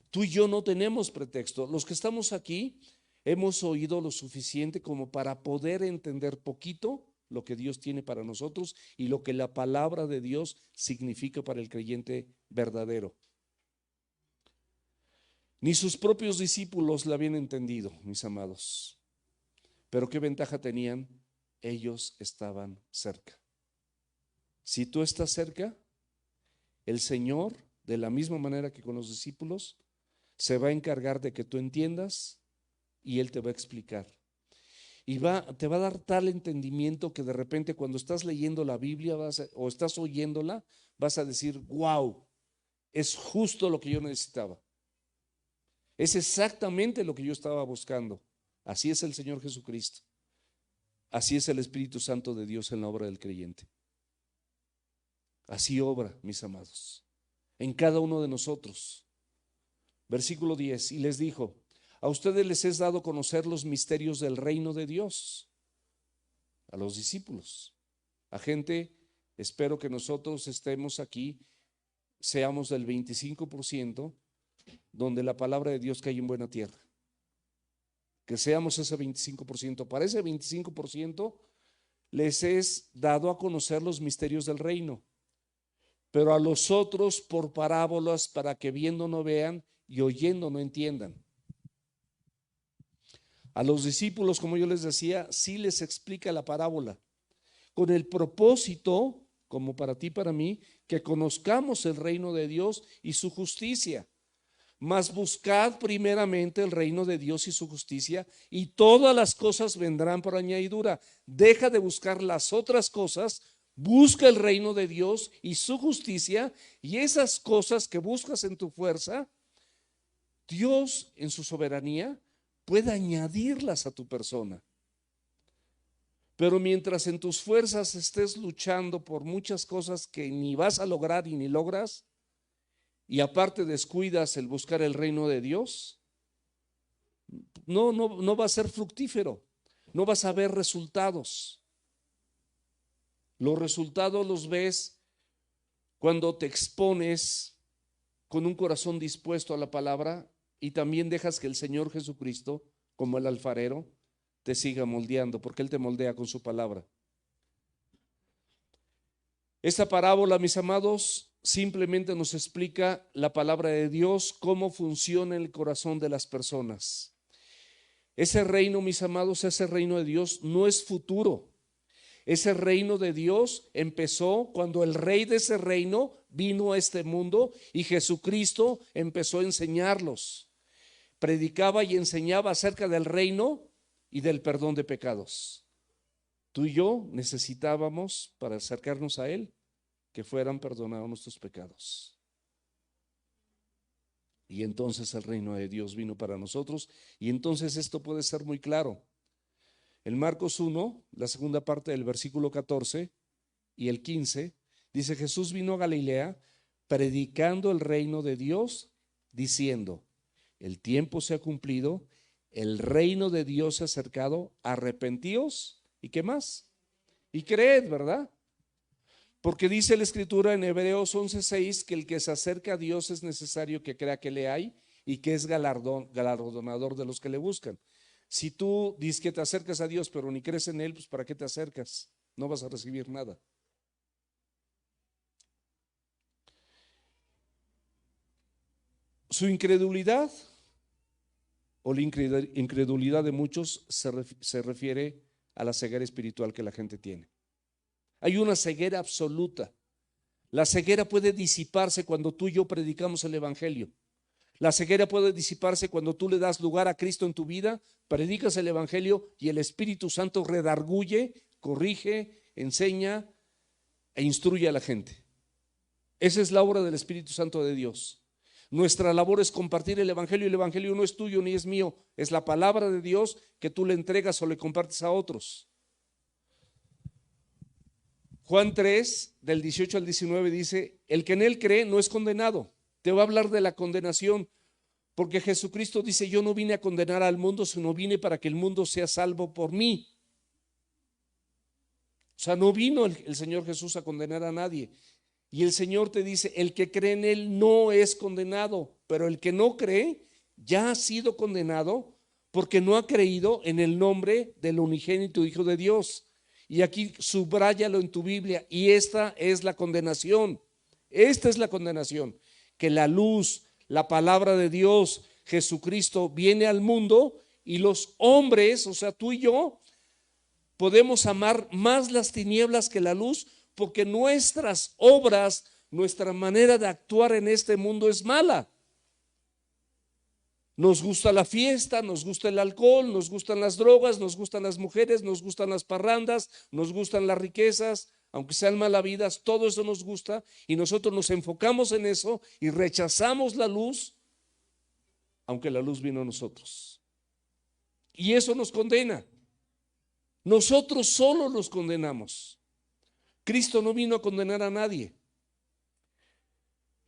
A: Tú y yo no tenemos pretexto. Los que estamos aquí hemos oído lo suficiente como para poder entender poquito lo que Dios tiene para nosotros y lo que la palabra de Dios significa para el creyente verdadero. Ni sus propios discípulos la habían entendido, mis amados. Pero ¿qué ventaja tenían? Ellos estaban cerca. Si tú estás cerca, el Señor, de la misma manera que con los discípulos, se va a encargar de que tú entiendas y Él te va a explicar. Y te va a dar tal entendimiento que de repente cuando estás leyendo la Biblia o estás oyéndola, vas a decir, wow, es justo lo que yo necesitaba. Es exactamente lo que yo estaba buscando. Así es el Señor Jesucristo. Así es el Espíritu Santo de Dios en la obra del creyente. Así obra, mis amados, en cada uno de nosotros. Versículo 10, y les dijo, a ustedes les es dado conocer los misterios del reino de Dios, a los discípulos, a gente, espero que nosotros estemos aquí, seamos del 25%, donde la palabra de Dios cae en buena tierra, que seamos ese 25%, para ese 25% les es dado a conocer los misterios del reino, pero a los otros por parábolas, para que viendo no vean y oyendo no entiendan. A los discípulos, como yo les decía, sí les explica la parábola, con el propósito, como para ti y para mí, que conozcamos el reino de Dios y su justicia. Mas buscad primeramente el reino de Dios y su justicia, y todas las cosas vendrán por añadidura. Deja de buscar las otras cosas, busca el reino de Dios y su justicia, y esas cosas que buscas en tu fuerza, Dios en su soberanía puede añadirlas a tu persona. Pero mientras en tus fuerzas estés luchando por muchas cosas que ni vas a lograr y ni logras, y aparte descuidas el buscar el reino de Dios, no va a ser fructífero, no vas a ver resultados. Los resultados los ves cuando te expones con un corazón dispuesto a la palabra y también dejas que el Señor Jesucristo, como el alfarero, te siga moldeando, porque Él te moldea con su palabra. Esta parábola, mis amados, simplemente nos explica la palabra de Dios, cómo funciona el corazón de las personas. Ese reino, mis amados, ese reino de Dios no es futuro. Ese reino de Dios empezó cuando el rey de ese reino vino a este mundo y Jesucristo empezó a enseñarlos. Predicaba y enseñaba acerca del reino y del perdón de pecados. Tú y yo necesitábamos, para acercarnos a Él, que fueran perdonados nuestros pecados. Y entonces el reino de Dios vino para nosotros, y entonces esto puede ser muy claro. En Marcos 1, la segunda parte del versículo 14 y el 15, dice: Jesús vino a Galilea predicando el reino de Dios, diciendo: el tiempo se ha cumplido, el reino de Dios se ha acercado, arrepentíos, ¿y qué más? Y creed, ¿verdad? Porque dice la Escritura en Hebreos 11:6 que el que se acerca a Dios es necesario que crea que le hay y que es galardonador de los que le buscan. Si tú dices que te acercas a Dios, pero ni crees en Él, pues ¿para qué te acercas? No vas a recibir nada. Su incredulidad o la incredulidad de muchos se refiere a la ceguera espiritual que la gente tiene. Hay una ceguera absoluta. La ceguera puede disiparse cuando tú y yo predicamos el Evangelio. La ceguera puede disiparse cuando tú le das lugar a Cristo en tu vida, predicas el Evangelio y el Espíritu Santo redarguye, corrige, enseña e instruye a la gente. Esa es la obra del Espíritu Santo de Dios. Nuestra labor es compartir el Evangelio, y el Evangelio no es tuyo ni es mío, es la palabra de Dios que tú le entregas o le compartes a otros. Juan 3, del 18 al 19 dice, el que en él cree no es condenado. Te va a hablar de la condenación, porque Jesucristo dice, yo no vine a condenar al mundo, sino vine para que el mundo sea salvo por mí. O sea, no vino el Señor Jesús a condenar a nadie. Y el Señor te dice, el que cree en Él no es condenado, pero el que no cree ya ha sido condenado porque no ha creído en el nombre del unigénito Hijo de Dios. Y aquí subráyalo en tu Biblia, y esta es la condenación. Esta es la condenación, que la luz, la palabra de Dios, Jesucristo, viene al mundo y los hombres, o sea, tú y yo, podemos amar más las tinieblas que la luz, porque nuestras obras, nuestra manera de actuar en este mundo es mala. Nos gusta la fiesta, nos gusta el alcohol, nos gustan las drogas, nos gustan las mujeres, nos gustan las parrandas, nos gustan las riquezas, aunque sean malavidas, todo eso nos gusta y nosotros nos enfocamos en eso y rechazamos la luz, aunque la luz vino a nosotros. Y eso nos condena. Nosotros solo nos condenamos. Cristo no vino a condenar a nadie.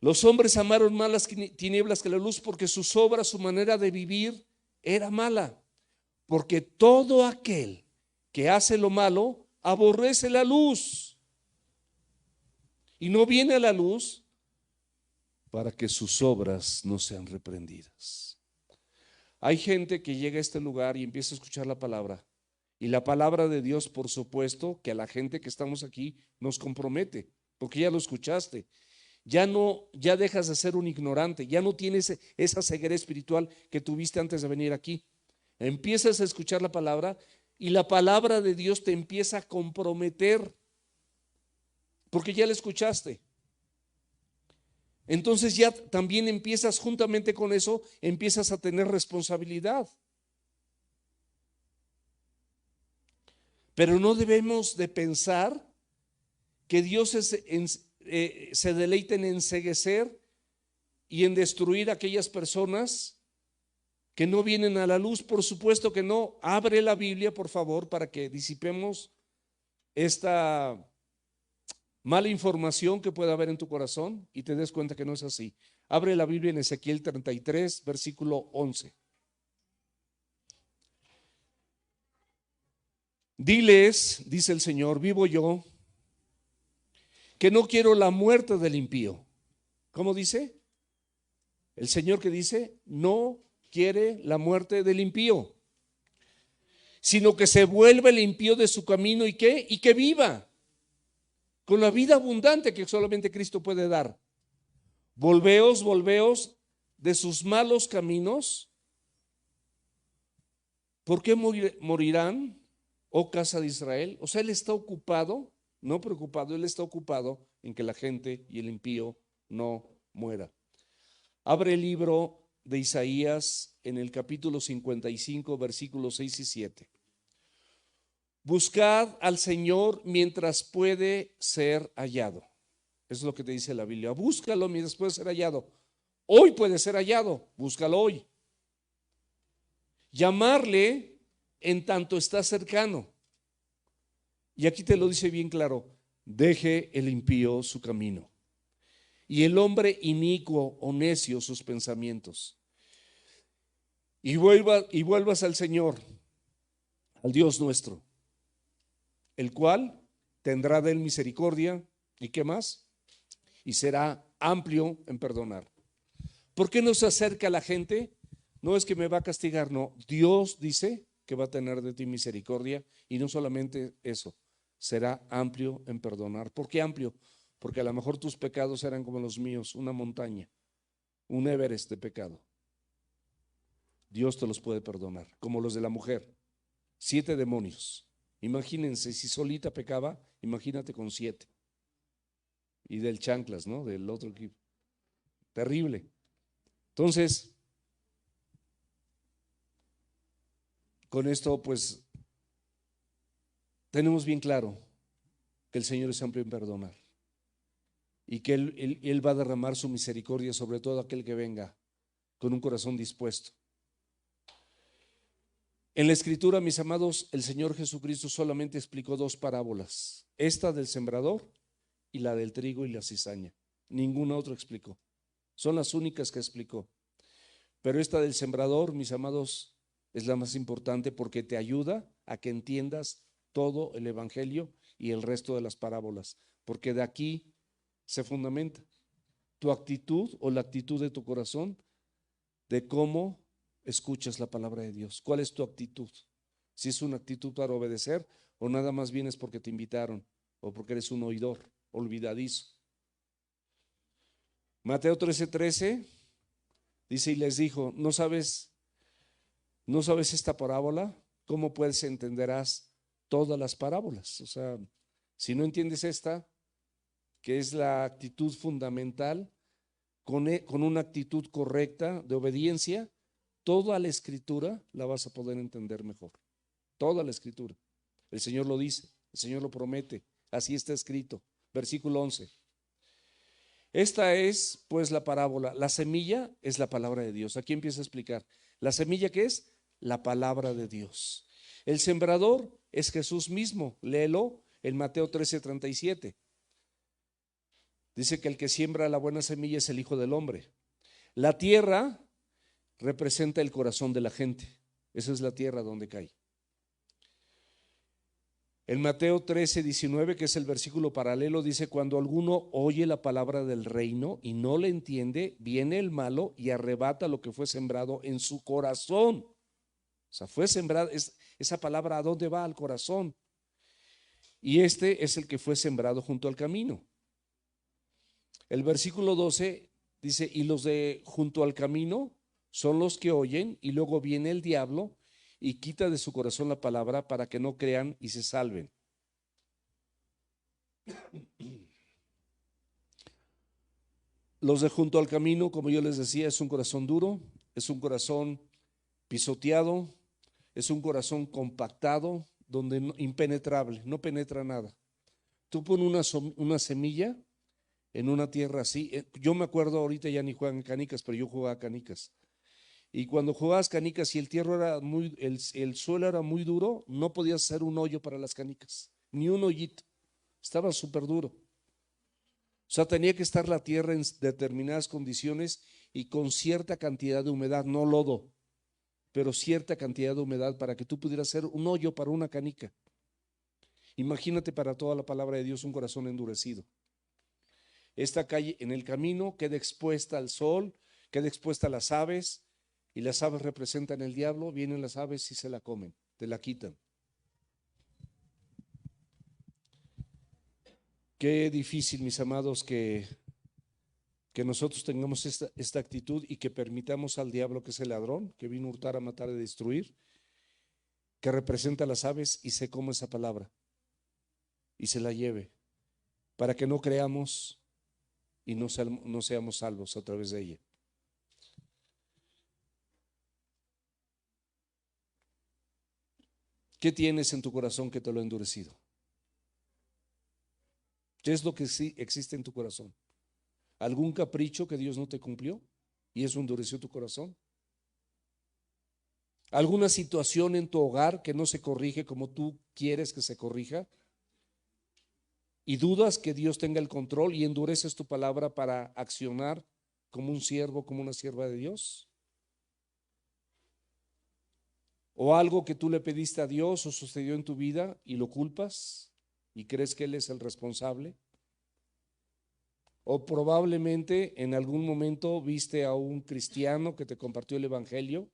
A: Los hombres amaron más las tinieblas que la luz porque sus obras, su manera de vivir era mala. Porque todo aquel que hace lo malo aborrece la luz y no viene a la luz para que sus obras no sean reprendidas. Hay gente que llega a este lugar y empieza a escuchar la palabra. Y la palabra de Dios, por supuesto, que a la gente que estamos aquí nos compromete, porque ya lo escuchaste. Ya dejas de ser un ignorante, ya no tienes esa ceguera espiritual que tuviste antes de venir aquí. Empiezas a escuchar la palabra y la palabra de Dios te empieza a comprometer, porque ya la escuchaste. Entonces ya también empiezas, juntamente con eso, empiezas a tener responsabilidad. Pero no debemos de pensar que Dios se deleita en enceguecer y en destruir a aquellas personas que no vienen a la luz. Por supuesto que no. Abre la Biblia, por favor, para que disipemos esta mala información que pueda haber en tu corazón y te des cuenta que no es así. Abre la Biblia en Ezequiel 33, versículo 11. Diles, dice el Señor, vivo yo, que no quiero la muerte del impío. ¿Cómo dice? El Señor que dice, no quiere la muerte del impío, sino que se vuelva el impío de su camino y que viva con la vida abundante que solamente Cristo puede dar. Volveos de sus malos caminos. ¿Por qué morirán, oh casa de Israel? O sea, Él está ocupado, no preocupado, Él está ocupado en que la gente y el impío no muera. Abre el libro de Isaías en el capítulo 55, versículos 6 y 7. Buscad al Señor mientras puede ser hallado. Eso es lo que te dice la Biblia. Búscalo mientras puede ser hallado. Hoy puede ser hallado, búscalo hoy. Llamarle en tanto está cercano. Y aquí te lo dice bien claro: deje el impío su camino y el hombre inicuo o necio sus pensamientos, y vuelvas al Señor, al Dios nuestro, el cual tendrá de él misericordia. ¿Y qué más? Y será amplio en perdonar. ¿Por qué no se acerca a la gente? No es que me va a castigar, no. Dios dice que va a tener de ti misericordia, y no solamente eso, será amplio en perdonar. ¿Por qué amplio? Porque a lo mejor tus pecados eran como los míos, una montaña, un Everest de pecado. Dios te los puede perdonar, como los de la mujer, 7 demonios. Imagínense, si solita pecaba, imagínate con 7. Y del chanclas, ¿no? Del otro equipo. Terrible. Entonces, con esto pues tenemos bien claro que el Señor es amplio en perdonar y que Él va a derramar su misericordia sobre todo aquel que venga con un corazón dispuesto. En la Escritura, mis amados, el Señor Jesucristo solamente explicó 2 parábolas, esta del sembrador y la del trigo y la cizaña. Ninguna otra explicó. Son las únicas que explicó. Pero esta del sembrador, mis amados, es la más importante porque te ayuda a que entiendas todo el Evangelio y el resto de las parábolas, porque de aquí se fundamenta tu actitud o la actitud de tu corazón de cómo escuchas la palabra de Dios. ¿Cuál es tu actitud? Si es una actitud para obedecer o nada más vienes porque te invitaron o porque eres un oidor olvidadizo. Mateo 13:13 dice: y les dijo, ¿no sabes esta parábola? ¿Cómo pues entenderás todas las parábolas? O sea, si no entiendes esta, que es la actitud fundamental, con una actitud correcta de obediencia, toda la Escritura la vas a poder entender mejor. Toda la Escritura. El Señor lo dice, el Señor lo promete, así está escrito. Versículo 11. Esta es pues la parábola. La semilla es la palabra de Dios. Aquí empieza a explicar. ¿La semilla qué es? La palabra de Dios. El sembrador es Jesús mismo. Léelo en Mateo 13:37. Dice que el que siembra la buena semilla es el Hijo del Hombre. La tierra representa el corazón de la gente. Esa es la tierra donde cae. En Mateo 13:19, que es el versículo paralelo, dice: cuando alguno oye la palabra del reino y no le entiende, viene el malo y arrebata lo que fue sembrado en su corazón. O sea, fue sembrado, esa palabra, ¿a dónde va? Al corazón. Y este es el que fue sembrado junto al camino. El versículo 12 dice: y los de junto al camino son los que oyen, y luego viene el diablo y quita de su corazón la palabra para que no crean y se salven. Los de junto al camino, como yo les decía, es un corazón duro, es un corazón pisoteado, es un corazón compactado, donde impenetrable, no penetra nada. Tú pones una semilla en una tierra así. Yo me acuerdo, ahorita ya ni juegan canicas, pero yo jugaba canicas. Y cuando jugabas canicas y el suelo era muy duro, no podías hacer un hoyo para las canicas, ni un hoyito. Estaba súper duro. O sea, tenía que estar la tierra en determinadas condiciones y con cierta cantidad de humedad, no lodo, pero cierta cantidad de humedad para que tú pudieras hacer un hoyo para una canica. Imagínate para toda la palabra de Dios un corazón endurecido. Esta calle en el camino queda expuesta al sol, queda expuesta a las aves, y las aves representan el diablo. Vienen las aves y se la comen, te la quitan. Qué difícil, mis amados, que nosotros tengamos esta actitud y que permitamos al diablo, que es el ladrón, que vino a hurtar, a matar y a destruir, que representa a las aves, y se coma esa palabra y se la lleve, para que no creamos y no seamos salvos a través de ella. ¿Qué tienes en tu corazón que te lo ha endurecido? ¿Qué es lo que sí existe en tu corazón? ¿Algún capricho que Dios no te cumplió y eso endureció tu corazón? ¿Alguna situación en tu hogar que no se corrige como tú quieres que se corrija? ¿Y dudas que Dios tenga el control y endureces tu palabra para accionar como un siervo, como una sierva de Dios? ¿O algo que tú le pediste a Dios o sucedió en tu vida y lo culpas y crees que Él es el responsable? ¿O probablemente en algún momento viste a un cristiano que te compartió el evangelio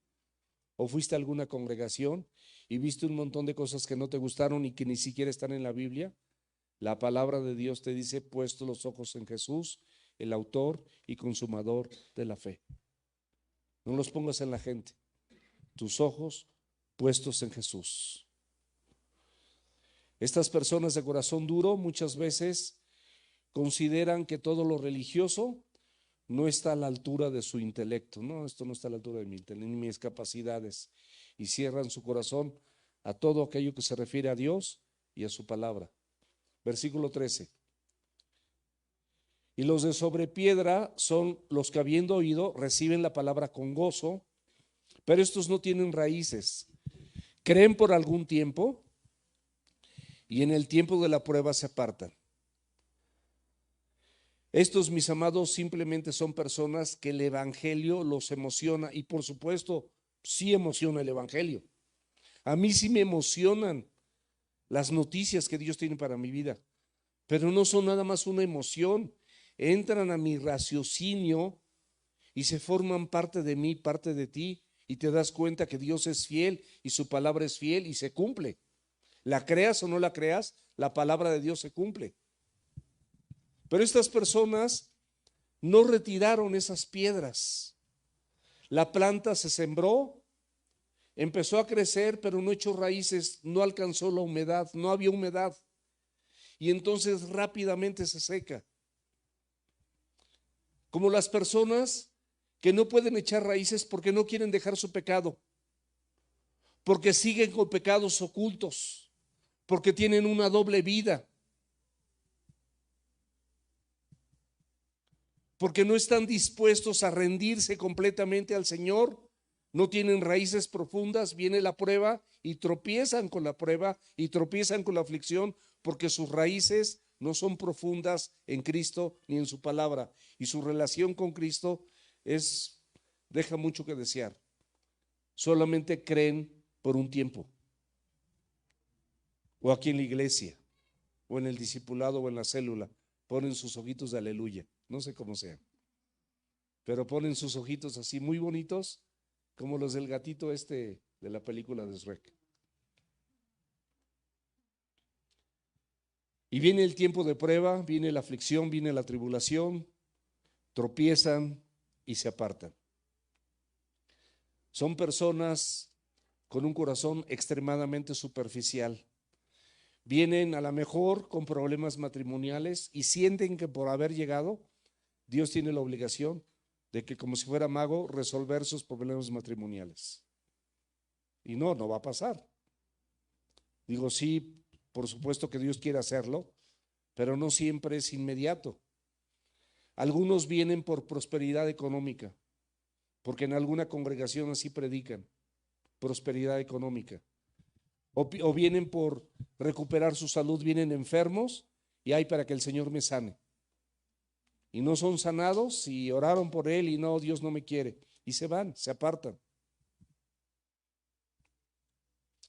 A: o fuiste a alguna congregación y viste un montón de cosas que no te gustaron y que ni siquiera están en la Biblia, la palabra de Dios te dice, puesto los ojos en Jesús, el autor y consumador de la fe. No los pongas en la gente, tus ojos puestos en Jesús. Estas personas de corazón duro muchas veces consideran que todo lo religioso no está a la altura de su intelecto. No, esto no está a la altura de mi intelecto, ni mis capacidades. Y cierran su corazón a todo aquello que se refiere a Dios y a su palabra. Versículo 13. Y los de sobre piedra son los que habiendo oído reciben la palabra con gozo, pero estos no tienen raíces. Creen por algún tiempo y en el tiempo de la prueba se apartan. Estos, mis amados, simplemente son personas que el evangelio los emociona, y por supuesto, sí emociona el evangelio. A mí sí me emocionan las noticias que Dios tiene para mi vida, pero no son nada más una emoción, entran a mi raciocinio y se forman parte de mí, parte de ti, y te das cuenta que Dios es fiel y su palabra es fiel y se cumple. La creas o no la creas, la palabra de Dios se cumple. Pero estas personas no retiraron esas piedras. La planta se sembró, empezó a crecer, pero no echó raíces, no alcanzó la humedad, no había humedad. Y entonces rápidamente se seca. Como las personas que no pueden echar raíces porque no quieren dejar su pecado, porque siguen con pecados ocultos, porque tienen una doble vida, porque no están dispuestos a rendirse completamente al Señor, no tienen raíces profundas, viene la prueba y tropiezan con la prueba y tropiezan con la aflicción, porque sus raíces no son profundas en Cristo ni en su palabra, y su relación con Cristo deja mucho que desear. Solamente creen por un tiempo, o aquí en la iglesia, o en el discipulado, o en la célula, ponen sus ojitos de aleluya, no sé cómo sea, pero ponen sus ojitos así muy bonitos, como los del gatito de la película de Shrek. Y viene el tiempo de prueba, viene la aflicción, viene la tribulación, tropiezan y se apartan. Son personas con un corazón extremadamente superficial. Vienen a lo mejor con problemas matrimoniales y sienten que por haber llegado, Dios tiene la obligación de que, como si fuera mago, resolver sus problemas matrimoniales. Y no va a pasar. Digo, sí, por supuesto que Dios quiere hacerlo, pero no siempre es inmediato. Algunos vienen por prosperidad económica, porque en alguna congregación así predican, prosperidad económica. O vienen por recuperar su salud, vienen enfermos y hay para que el Señor me sane. Y no son sanados y oraron por él y no, Dios no me quiere. Y se van, se apartan.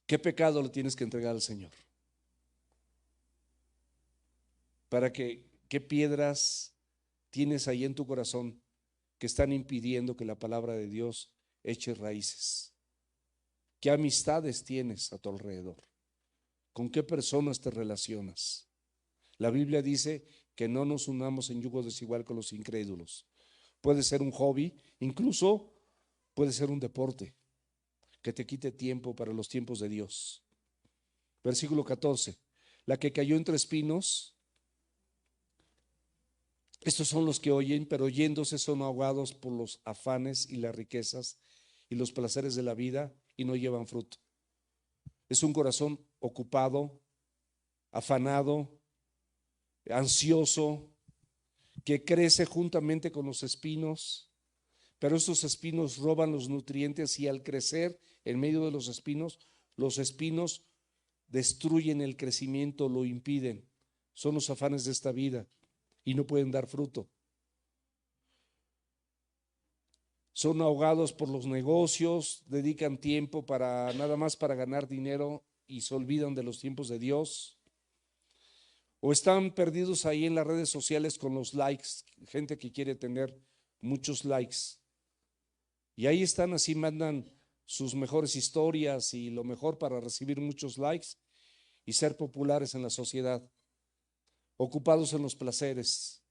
A: ¿Qué pecado le tienes que entregar al Señor? ¿Qué piedras tienes ahí en tu corazón que están impidiendo que la palabra de Dios eche raíces? ¿Qué amistades tienes a tu alrededor? ¿Con qué personas te relacionas? La Biblia dice que no nos unamos en yugo desigual con los incrédulos. Puede ser un hobby, incluso puede ser un deporte que te quite tiempo para los tiempos de Dios. Versículo 14. La que cayó entre espinos, estos son los que oyen, pero oyéndose son ahogados por los afanes y las riquezas y los placeres de la vida y no llevan fruto. Es un corazón ocupado, afanado, ansioso, que crece juntamente con los espinos, pero estos espinos roban los nutrientes y al crecer en medio de los espinos destruyen el crecimiento, lo impiden. Son los afanes de esta vida y no pueden dar fruto. Son ahogados por los negocios, dedican tiempo nada más para ganar dinero y se olvidan de los tiempos de Dios. O están perdidos ahí en las redes sociales con los likes, gente que quiere tener muchos likes. Y ahí están, así mandan sus mejores historias y lo mejor para recibir muchos likes y ser populares en la sociedad, ocupados en los placeres.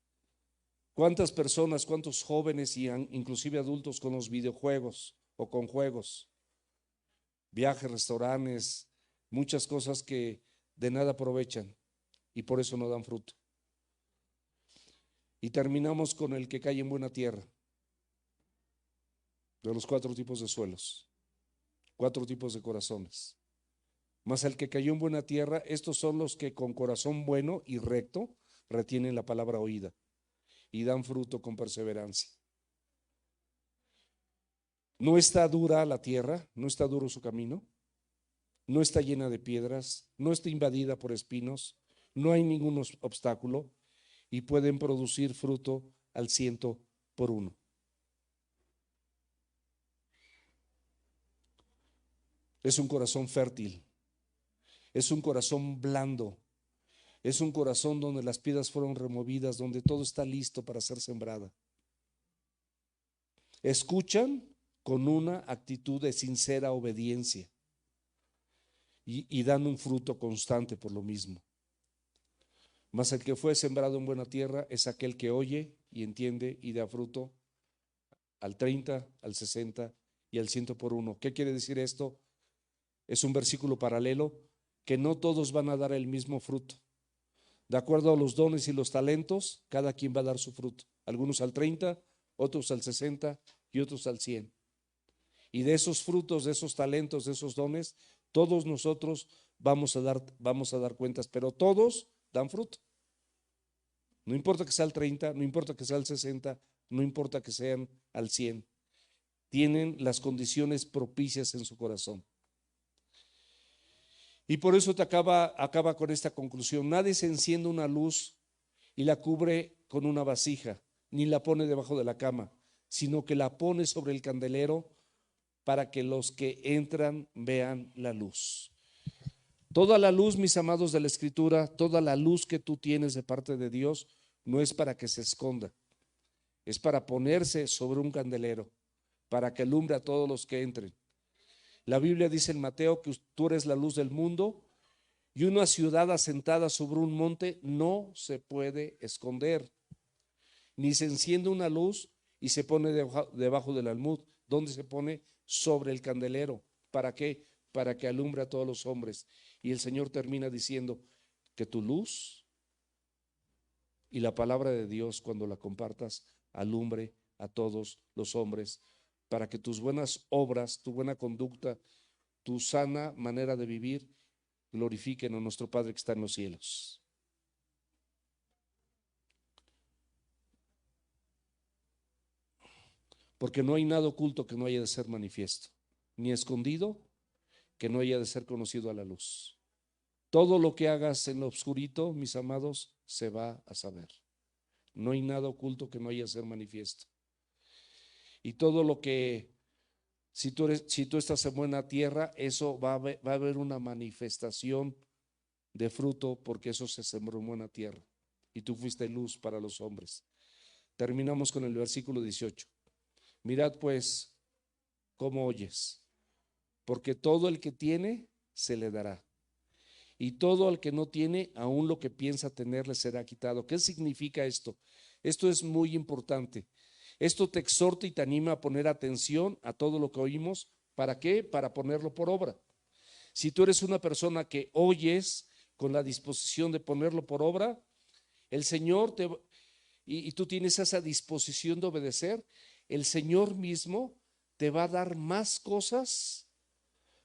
A: ¿Cuántas personas, cuántos jóvenes y inclusive adultos con los videojuegos o con juegos, viajes, restaurantes, muchas cosas que de nada aprovechan y por eso no dan fruto? Y terminamos con el que cae en buena tierra, de los 4 tipos de suelos, 4 tipos de corazones. Mas el que cayó en buena tierra, estos son los que con corazón bueno y recto retienen la palabra oída y dan fruto con perseverancia. No está dura la tierra, no está duro su camino, no está llena de piedras, no está invadida por espinos, no hay ningún obstáculo y pueden producir fruto al 100 por 1. Es un corazón fértil, es un corazón blando, es un corazón donde las piedras fueron removidas, donde todo está listo para ser sembrada. Escuchan con una actitud de sincera obediencia y dan un fruto constante por lo mismo. Mas el que fue sembrado en buena tierra es aquel que oye y entiende y da fruto al 30, al 60 y al 100 por 1. ¿Qué quiere decir esto? Es un versículo paralelo, que no todos van a dar el mismo fruto. De acuerdo a los dones y los talentos, cada quien va a dar su fruto. Algunos al 30, otros al 60 y otros al 100. Y de esos frutos, de esos talentos, de esos dones, todos nosotros vamos a dar cuentas, pero todos dan fruto. No importa que sea al 30, no importa que sea al 60, no importa que sean al 100. Tienen las condiciones propicias en su corazón. Y por eso acaba con esta conclusión. Nadie se enciende una luz y la cubre con una vasija, ni la pone debajo de la cama, sino que la pone sobre el candelero para que los que entran vean la luz. Toda la luz, mis amados de la Escritura, toda la luz que tú tienes de parte de Dios, no es para que se esconda, es para ponerse sobre un candelero, para que alumbre a todos los que entren. La Biblia dice en Mateo que tú eres la luz del mundo y una ciudad asentada sobre un monte no se puede esconder, ni se enciende una luz y se pone debajo del almud. ¿Dónde se pone? Sobre el candelero. ¿Para qué? Para que alumbre a todos los hombres. Y el Señor termina diciendo que tu luz y la palabra de Dios, cuando la compartas, alumbre a todos los hombres, para que tus buenas obras, tu buena conducta, tu sana manera de vivir, glorifiquen a nuestro Padre que está en los cielos. Porque no hay nada oculto que no haya de ser manifiesto, ni escondido que no haya de ser conocido a la luz. Todo lo que hagas en lo oscurito, mis amados, se va a saber. No hay nada oculto que no haya de ser manifiesto. Y todo lo que, si tú estás en buena tierra, eso va a haber una manifestación de fruto, porque eso se sembró en buena tierra. Y tú fuiste luz para los hombres. Terminamos con el versículo 18. Mirad pues cómo oyes, porque todo el que tiene se le dará, y todo el que no tiene, aún lo que piensa tener le será quitado. ¿Qué significa esto? Esto es muy importante. Esto te exhorta y te anima a poner atención a todo lo que oímos. ¿Para qué? Para ponerlo por obra. Si tú eres una persona que oyes con la disposición de ponerlo por obra, el Señor y tú tienes esa disposición de obedecer, el Señor mismo te va a dar más cosas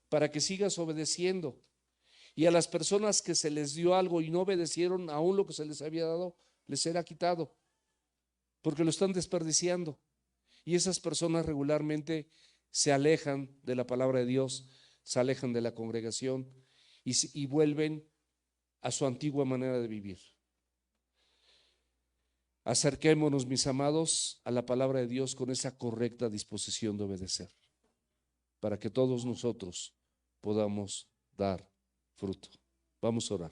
A: para que sigas obedeciendo. Y a las personas que se les dio algo y no obedecieron, aún lo que se les había dado, les será quitado, porque lo están desperdiciando. Y esas personas regularmente se alejan de la palabra de Dios, se alejan de la congregación y vuelven a su antigua manera de vivir. Acerquémonos, mis amados, a la palabra de Dios con esa correcta disposición de obedecer, para que todos nosotros podamos dar fruto. Vamos a orar.